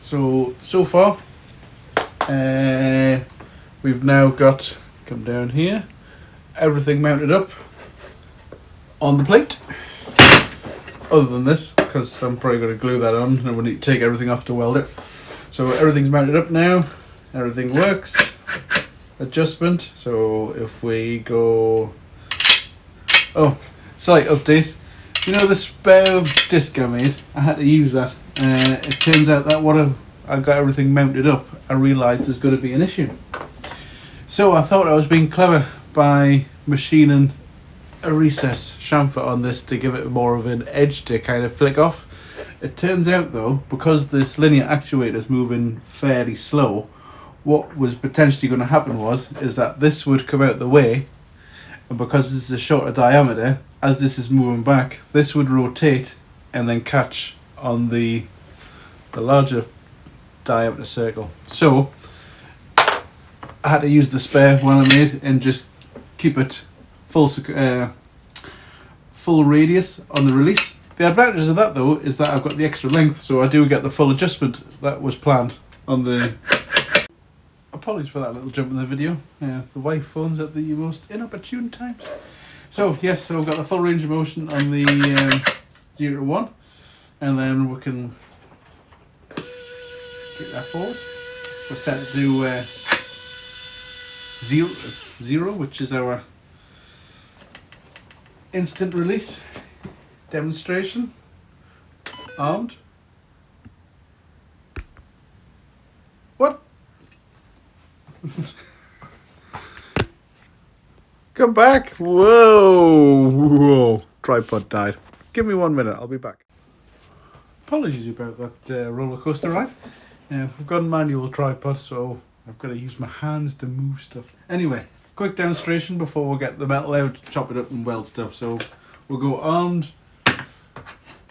So far, we've now got, come down here, everything mounted up on the plate. Other than this, because I'm probably going to glue that on and we need to take everything off to weld it. So everything's mounted up now, everything works. Adjustment, so if we go, oh, slight update. You know the spare disc I made? I had to use that. It turns out that what I got everything mounted up, I realised there's going to be an issue. So I thought I was being clever by machining a recess chamfer on this to give it more of an edge to kind of flick off. It turns out though, because this linear actuator is moving fairly slow, what was potentially going to happen is that this would come out the way, and because this is a shorter diameter, as this is moving back, this would rotate and then catch on the larger diameter circle. So I had to use the spare one I made and just keep it full radius on the release. The advantage of that though is that I've got the extra length, so I do get the full adjustment that was planned on the. Apologies for that little jump in the video. The wife phones at the most inopportune times. So yes, so we've got the full range of motion on the 0 to 1, and then we can get that forward. We're set to do 0, which is our instant release demonstration. Armed. What? Come back. Whoa. Tripod died. Give me 1 minute, I'll be back. Apologies about that roller coaster ride. I've got a manual tripod, so I've got to use my hands to move stuff. Anyway, quick demonstration before we get the metal out, chop it up and weld stuff. So we'll go armed.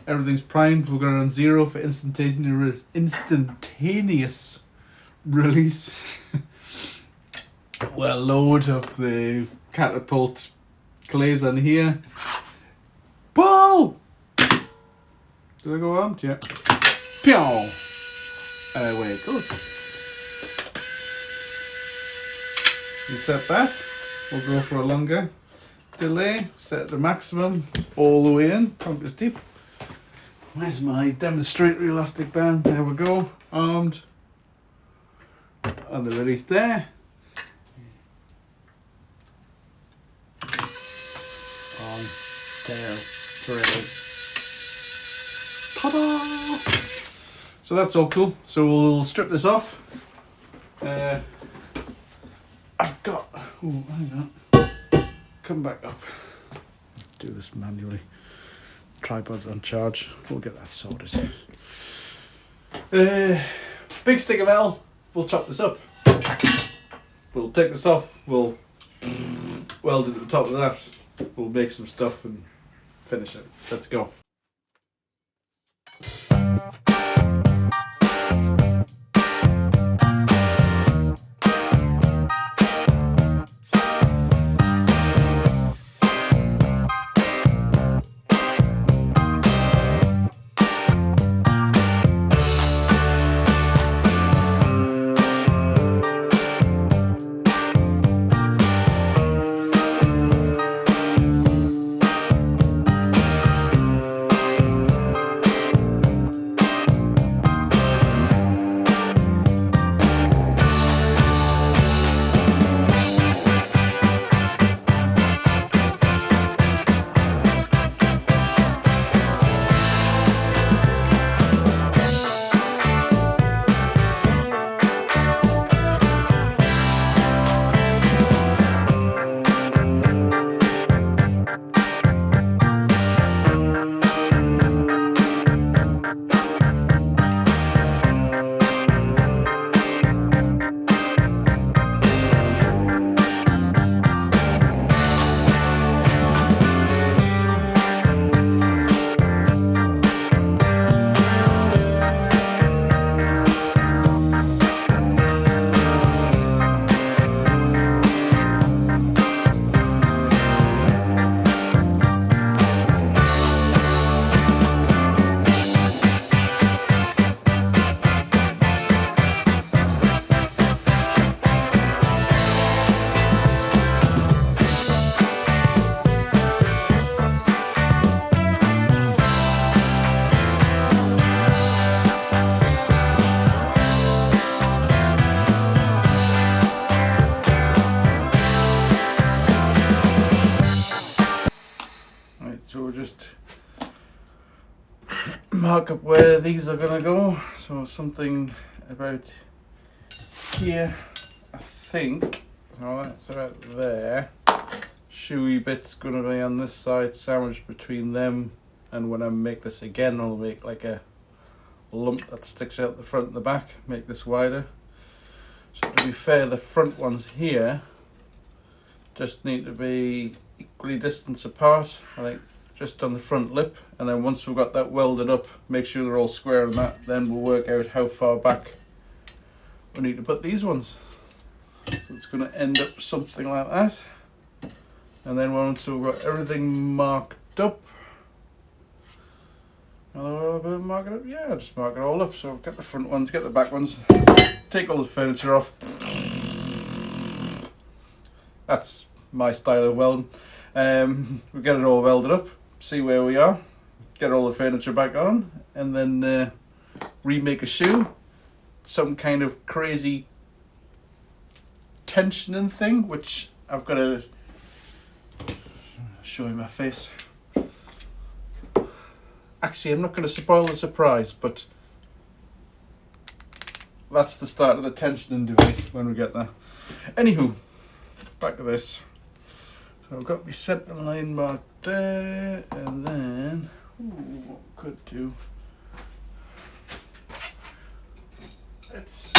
Everything's primed. We're going to run 0 for instantaneous release. Well, load of the catapult clays on here. Pull! Did I go armed? Yeah. Pew! And away it goes. You set that. We'll go for a longer delay. Set it to maximum. All the way in. Pump is deep. Where's my demonstratory elastic band? There we go. Armed. And the release there. On, tail, thread. Ta-da! So that's all cool. So we'll strip this off. I've got. Oh, hang on. Come back up. Do this manually. Tripod on charge. We'll get that sorted. Big stick of metal. We'll chop this up. We'll take this off. We'll weld it at the top of that. We'll make some stuff and finish it. Let's go. mark up where these are gonna go. So something about here, I think. Oh, that's about there. Shoey bit's gonna be on this side, sandwiched between them. And when I make this again, I'll make like a lump that sticks out the front and the back, make this wider. So to be fair, the front ones here just need to be equally distanced apart, I think, just on the front lip. And then once we've got that welded up, make sure they're all square on that, then we'll work out how far back we need to put these ones. So it's going to end up something like that. And then once we've got everything marked up, mark it up? Yeah, just mark it all up. So get the front ones, get the back ones, take all the furniture off. That's my style of welding. We get it all welded up, see where we are, get all the furniture back on, and then remake a shoe. Some kind of crazy tensioning thing, which I've got to show you my face. Actually, I'm not going to spoil the surprise, but that's the start of the tensioning device when we get there. Anywho, back to this. So I've got my centre line marked there, and then what we could do, let's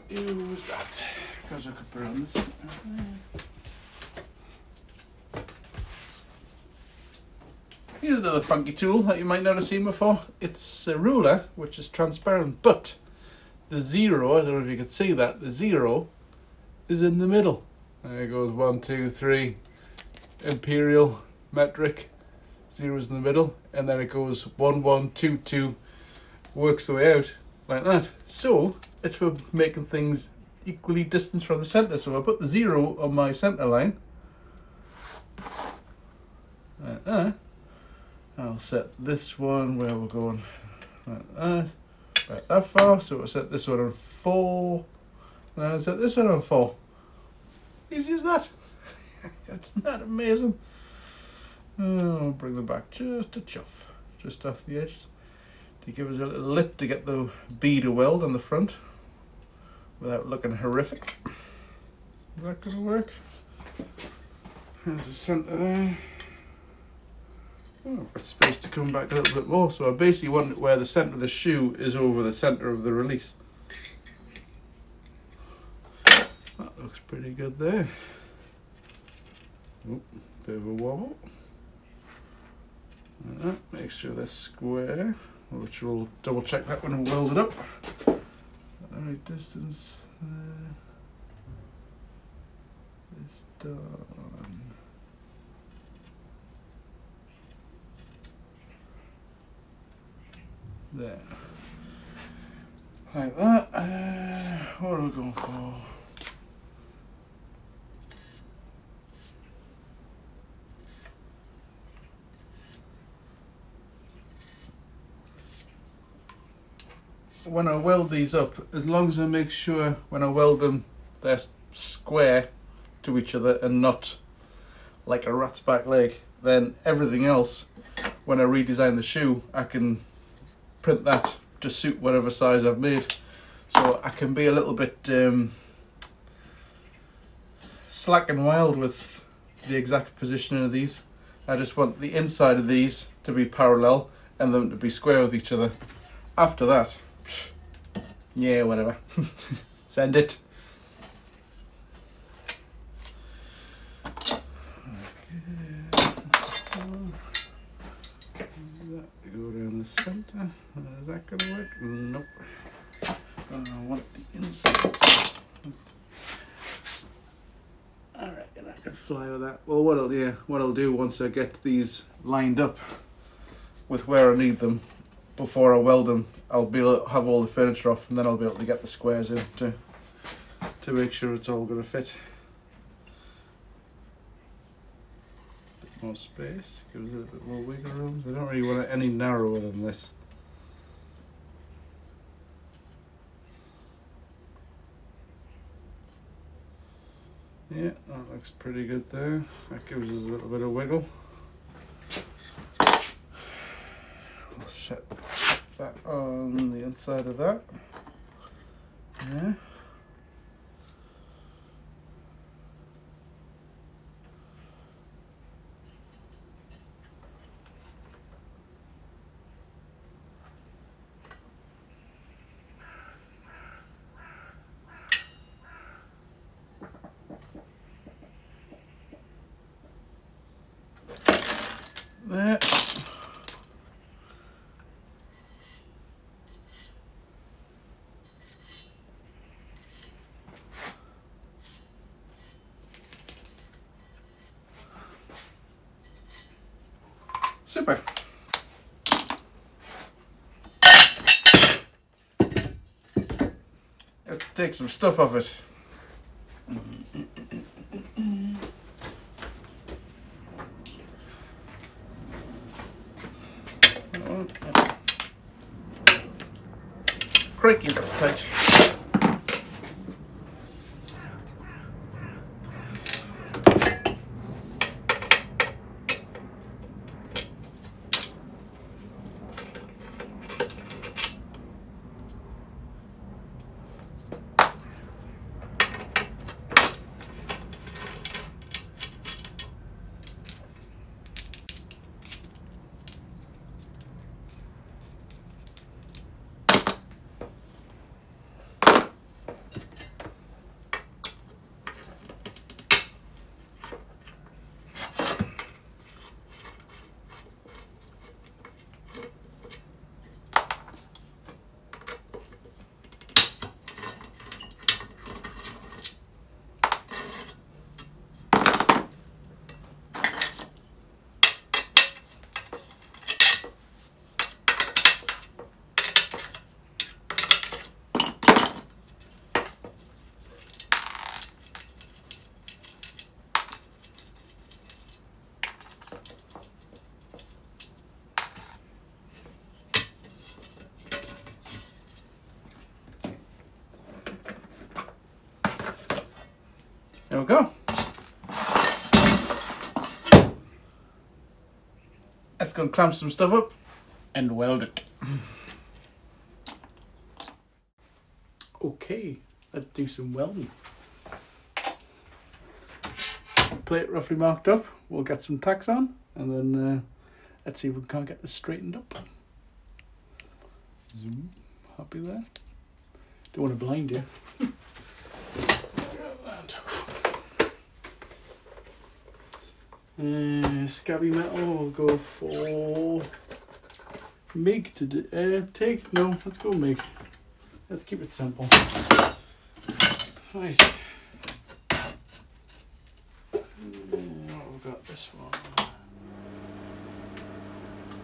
use that, because I could put it on this. Here's another funky tool that you might not have seen before. It's a ruler, which is transparent, but the zero, I don't know if you can see that, the zero is in the middle. There it goes, 1, 2, 3, imperial, metric, zero's in the middle, and then it goes 1, 1, 2, 2, works the way out like that. So it's for making things equally distanced from the center. So I put the zero on my center line like that. I'll set this one where we're going like that, right that far. So I'll set this one on 4, and then I'll set this one on 4. Easy as that. It's not amazing. I'll bring them back just a chuff, just off the edge, to give us a little lip to get the beader weld on the front without looking horrific. Is that going to work? There's the centre there. Oh, I've got space to come back a little bit more, so I basically want it where the centre of the shoe is over the centre of the release. That looks pretty good there. Oh, bit of a wobble. Like that. Make sure they're square, which we'll double check that when we weld it up. At the right distance. It's done. There. Like that. What are we going for? When I weld these up, as long as I make sure when I weld them they're square to each other and not like a rat's back leg, then everything else, when I redesign the shoe, I can print that to suit whatever size I've made. So I can be a little bit slack and wild with the exact positioning of these. I just want the inside of these to be parallel and them to be square with each other. After that, yeah, whatever. Send it. Go down the center. Is that going to work? Nope. I want the inside. Alright, and I can fly with that. Well, what I'll do once I get these lined up with where I need them, before I weld them, I'll be able to have all the furniture off, and then I'll be able to get the squares in to make sure it's all going to fit. Bit more space, give us a little bit more wiggle room. I don't really want it any narrower than this. Yeah, that looks pretty good there. That gives us a little bit of wiggle. We'll set inside of that. Yeah. There. Super. Let's take some stuff off it. Crikey, that's tight. There we go. Let's go and clamp some stuff up and weld it. Okay, let's do some welding. Plate roughly marked up. We'll get some tacks on and then let's see if we can't get this straightened up. Zoom. Happy there. Don't want to blind you. Scabby metal, we'll go for MIG to do, TIG, no, let's go MIG. Let's keep it simple. Right. We've got this one.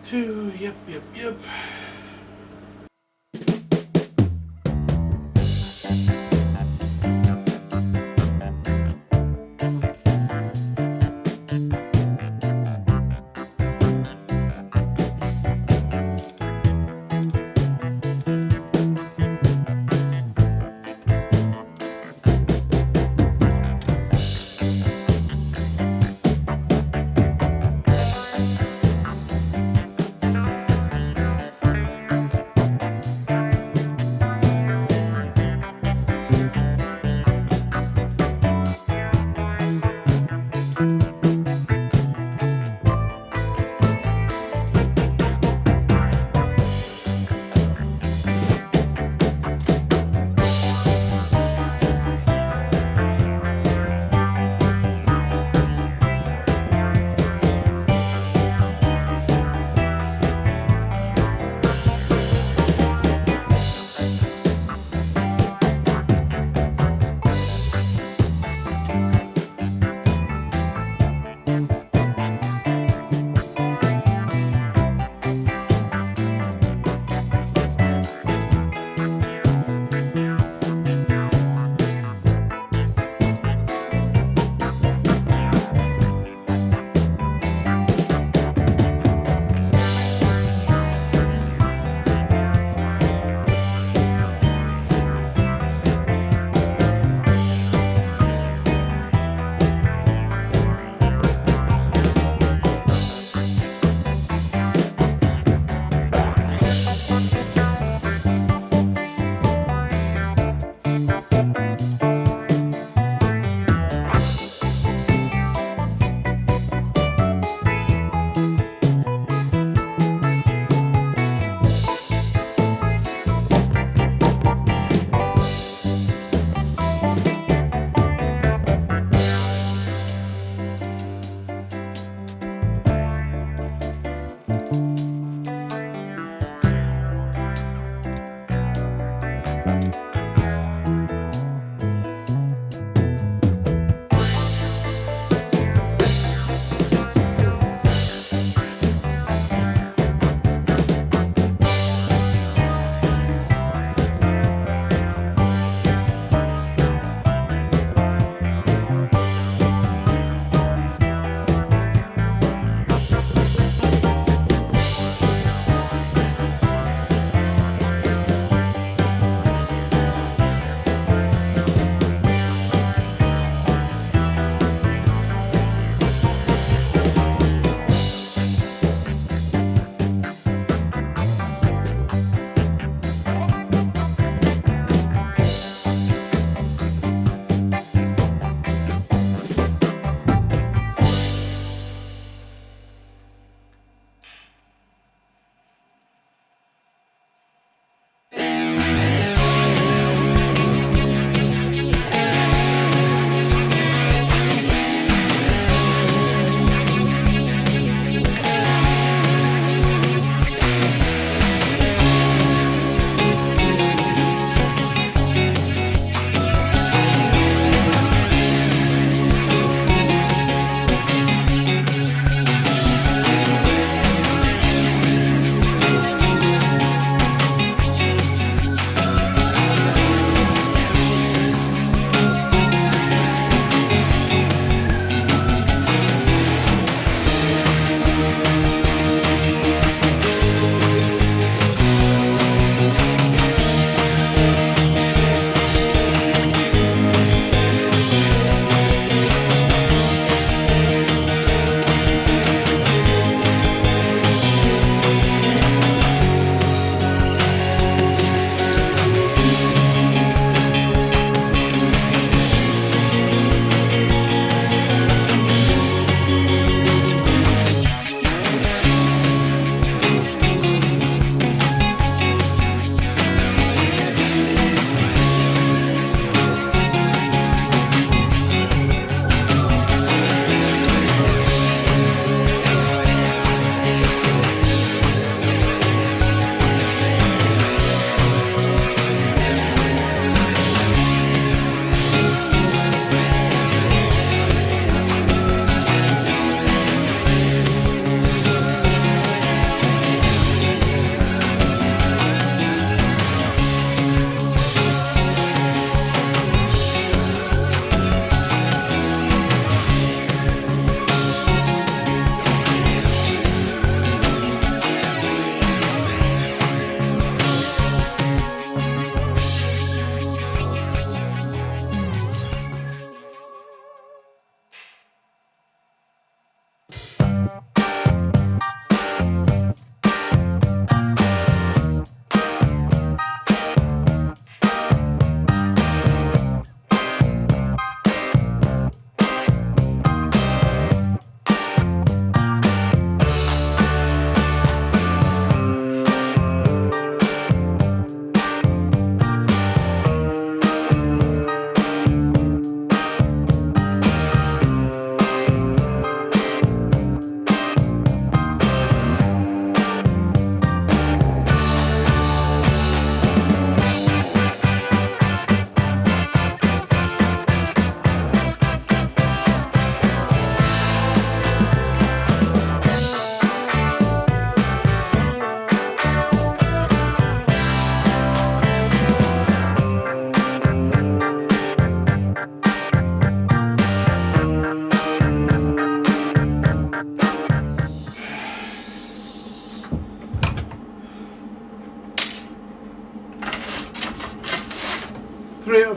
2, yep.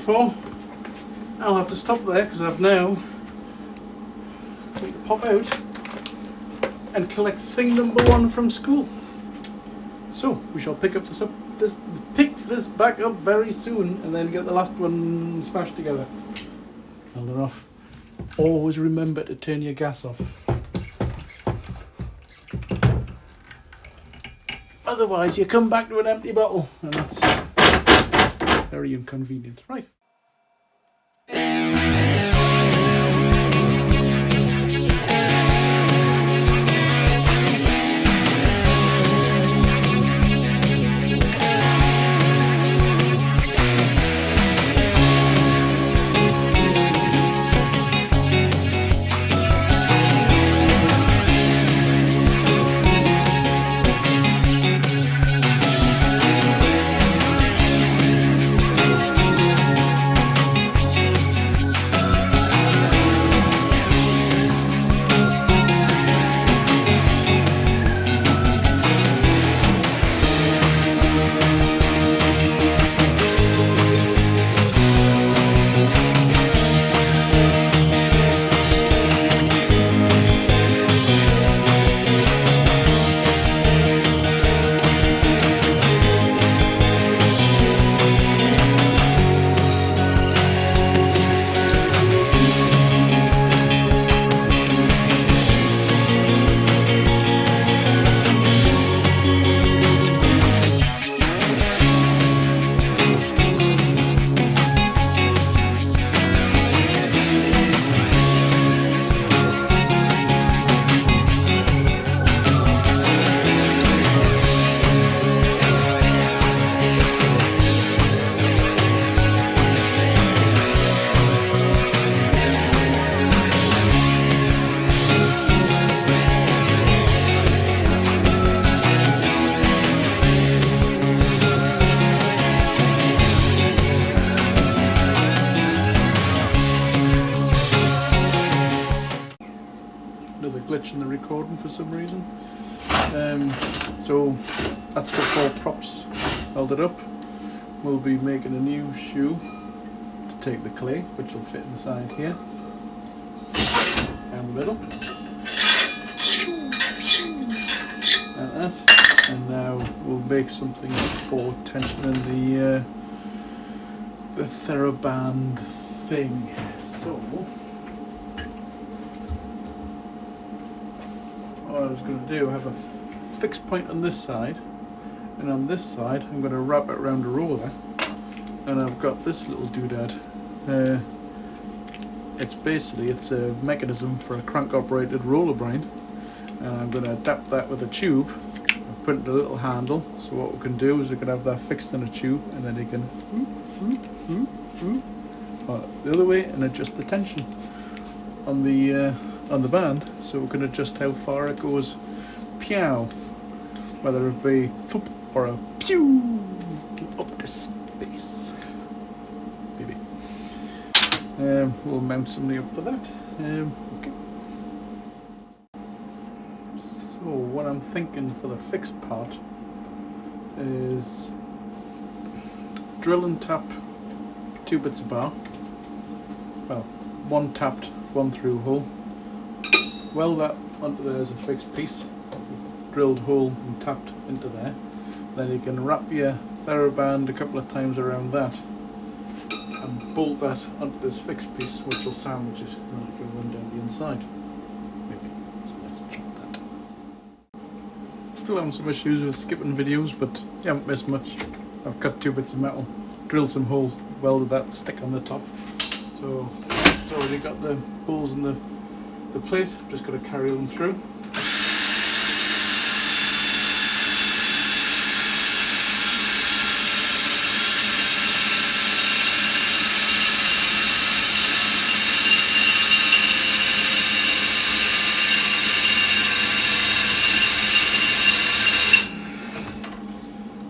before. I'll have to stop there because I've now need to pop out and collect thing number 1 from school. So we shall pick this back up very soon and then get the last one smashed together. Now they're off. Always remember to turn your gas off. Otherwise you come back to an empty bottle and that's very inconvenient. Right. Another glitch in the recording for some reason. So that's what 4 props held it up. We'll be making a new shoe to take the clay, which will fit inside here and the middle, and that. And now we'll make something for tensioning the TheraBand thing. So what I was going to do, I have a fixed point on this side, and on this side I'm going to wrap it around a roller, and I've got this little doodad. It's a mechanism for a crank operated roller blind, and I'm going to adapt that with a tube. I've put in a little handle, so what we can do is we can have that fixed in a tube, and then you can the other way and adjust the tension on the band, so we can adjust how far it goes, pew, whether it be thump or a pew up to space. Maybe. We'll mount something up for that. Okay. So what I'm thinking for the fixed part is drill and tap 2 bits of bar. Well, 1 tapped, 1 through hole. Weld that onto there as a fixed piece, drilled hole and tapped into there. Then you can wrap your TheraBand a couple of times around that and bolt that onto this fixed piece, which will sandwich it, and then it can run down the inside. Maybe. So let's chop that. Still having some issues with skipping videos, but you haven't missed much. I've cut 2 bits of metal, drilled some holes, welded that stick on the top. So it's already got the holes in the plate, just got to carry them through.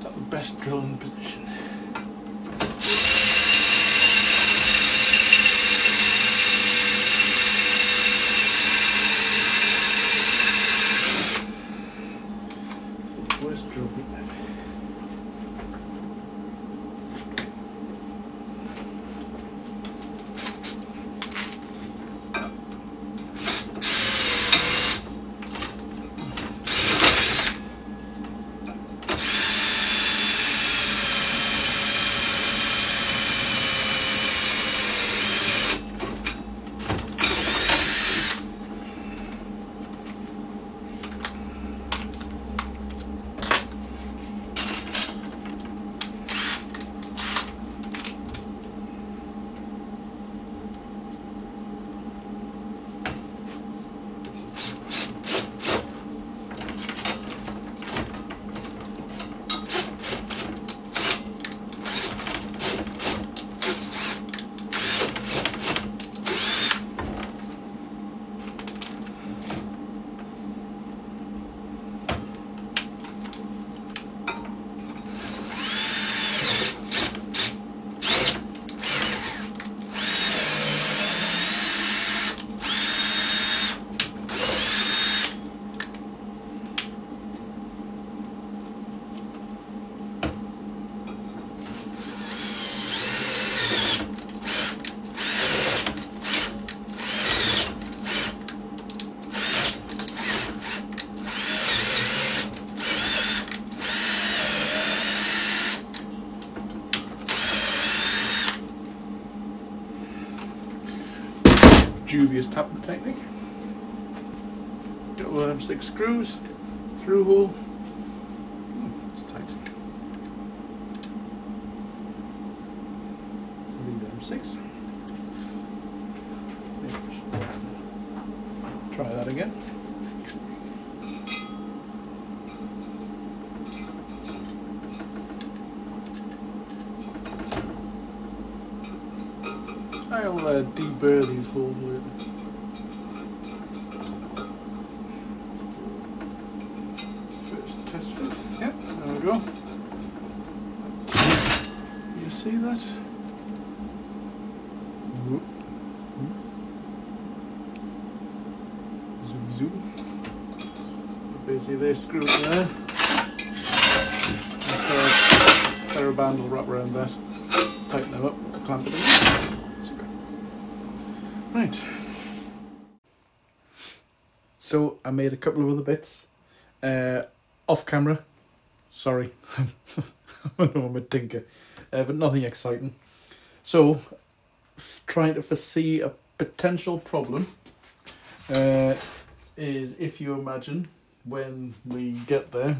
Got the best drilling position. previous tapping technique. Got one of them 6 screws, through hole. It's tight. Leave them 6. Try that again. I'll deburr these holes later. First test fit. Yep, there we go. You see that? Zoom, zoom. Basically, they screw it there. TheraBand will wrap around that. Tighten them up, clamp it in. Right. So I made a couple of other bits off camera. Sorry, I know I'm a tinker, but nothing exciting. So, trying to foresee a potential problem is if you imagine when we get there,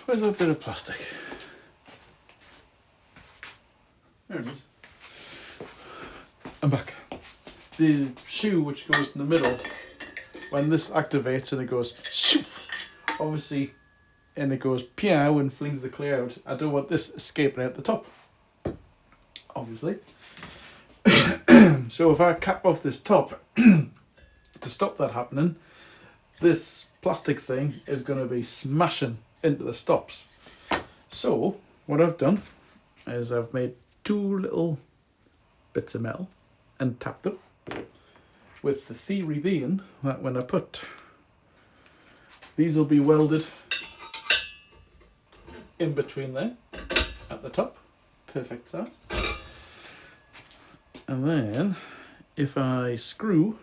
where's that bit of plastic? There it is. I'm back. The shoe which goes in the middle, when this activates and it goes shoo, obviously, and it goes pew and flings the clay out, I don't want this escaping out the top, obviously. So if I cap off this top to stop that happening, this plastic thing is going to be smashing into the stops. So what I've done is I've made 2 little bits of metal and tapped them, with the theory being that when I put these, will be welded in between there at the top, perfect size. And then if I screw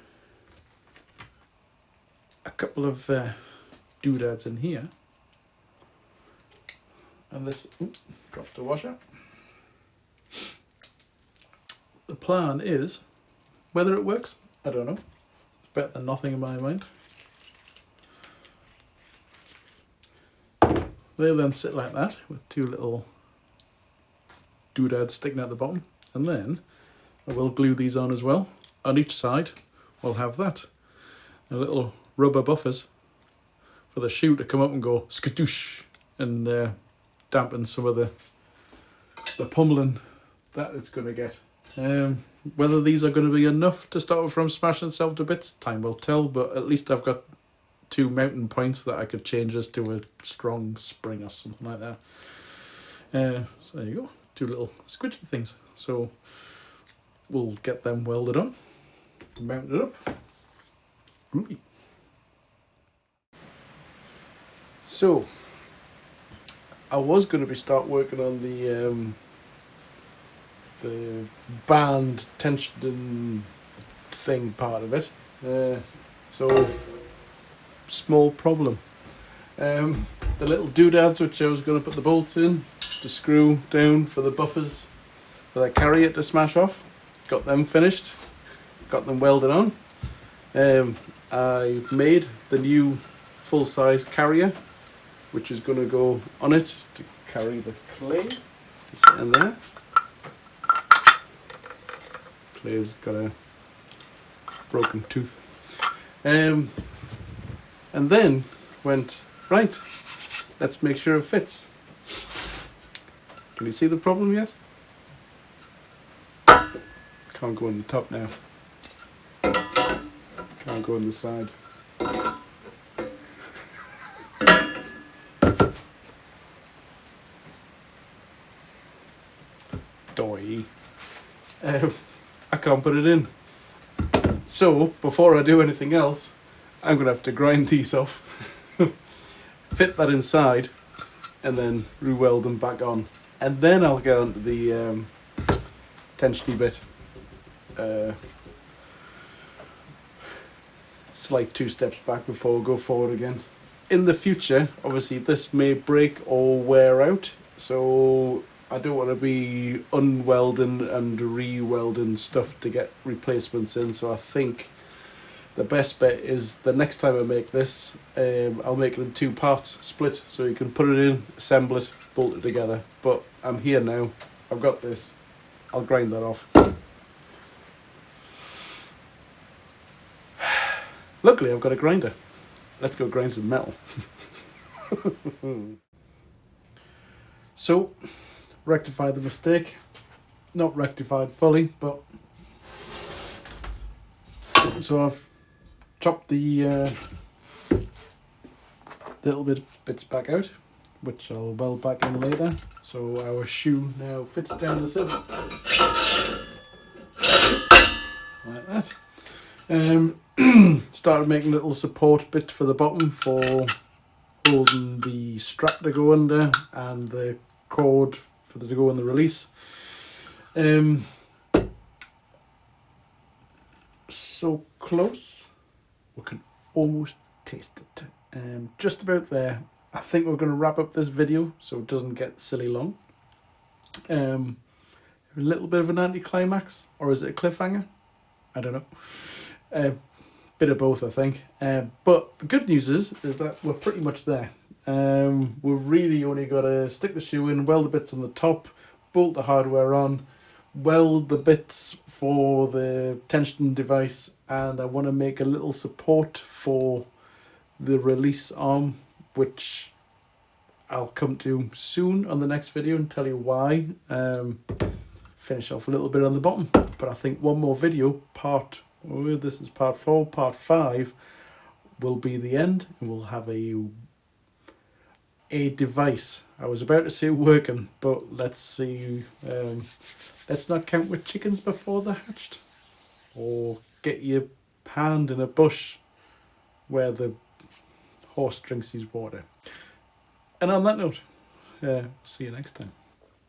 a couple of doodads in here, and this dropped the washer. The plan is, whether it works, I don't know. It's better than nothing in my mind. They'll then sit like that with 2 little doodads sticking out the bottom, and then I will glue these on as well. On each side we'll have that. A little rubber buffers for the shoe to come up and go skadoosh and dampen some of the pummeling that it's going to get. Whether these are going to be enough to stop it from smashing itself to bits, time will tell, but at least I've got 2 mounting points that I could change this to a strong spring or something like that. So there you go, 2 little squidgy things. So we'll get them welded on, mounted up. Groovy. So I was going to start working on the band tension thing part of it. So small problem. The little doodads which I was going to put the bolts in to screw down for the buffers for that carrier to smash off. Got them finished. Got them welded on. I made the new full-size carrier which is going to go on it to carry the clay to sit in there. Clay's got a broken tooth. And then went, right, let's make sure it fits. Can you see the problem yet? Can't go on the top now. Can't go on the side. Doy. I can't put it in. So, before I do anything else, I'm going to have to grind these off, fit that inside, and then re-weld them back on. And then I'll get onto the tensiony bit. Slight 2 steps back before we go forward again. In the future, obviously this may break or wear out, so I don't want to be unwelding and re-welding stuff to get replacements in, so I think the best bet is the next time I make this, I'll make it in 2 parts, split, so you can put it in, assemble it, bolt it together. But I'm here now, I've got this, I'll grind that off. Luckily I've got a grinder. Let's go grind some metal. So, rectify the mistake. Not rectified fully, but... So I've chopped the little bits back out, which I'll weld back in later. So our shoe now fits down the sill. Like that. Started making a little support bit for the bottom for holding the strap to go under and the cord for the to go in the release. So close, we can almost taste it. Just about there. I think we're going to wrap up this video so it doesn't get silly long. A little bit of an anticlimax, or is it a cliffhanger? I don't know. Bit of both, I think. But the good news is that we're pretty much there. We've really only got to stick the shoe in, weld the bits on the top, bolt the hardware on, weld the bits for the tension device, and I want to make a little support for the release arm, which I'll come to soon on the next video and tell you why. Finish off a little bit on the bottom, but I think one more video, this is part 4, part 5 will be the end, and we'll have a device. I was about to say working, but let's see. Let's not count with chickens before they're hatched, or get your hand in a bush where the horse drinks his water. And on that note, see you next time.